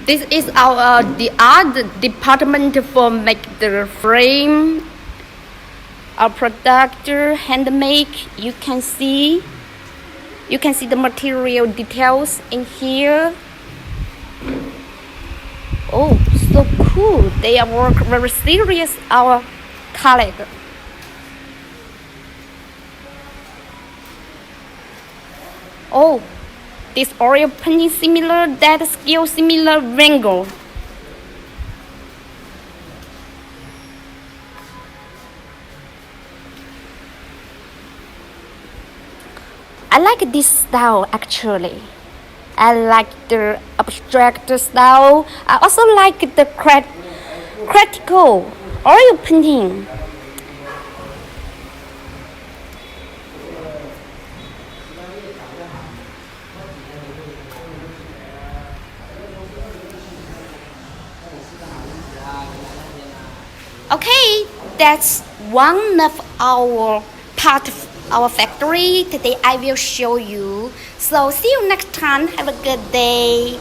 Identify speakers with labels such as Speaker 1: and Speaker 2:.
Speaker 1: This is our the art department for make the frame. Our product handmade. You can see the material details in here. Oh, so cool. They are work very serious, our colleague. Oh, this oil painting similar, that skill similar, Vango. I like this style actually. I like the abstract style. I also like the critical oil painting. Okay, that's one of our part of our factory. Today I will show you. So see you next time. Have a good day.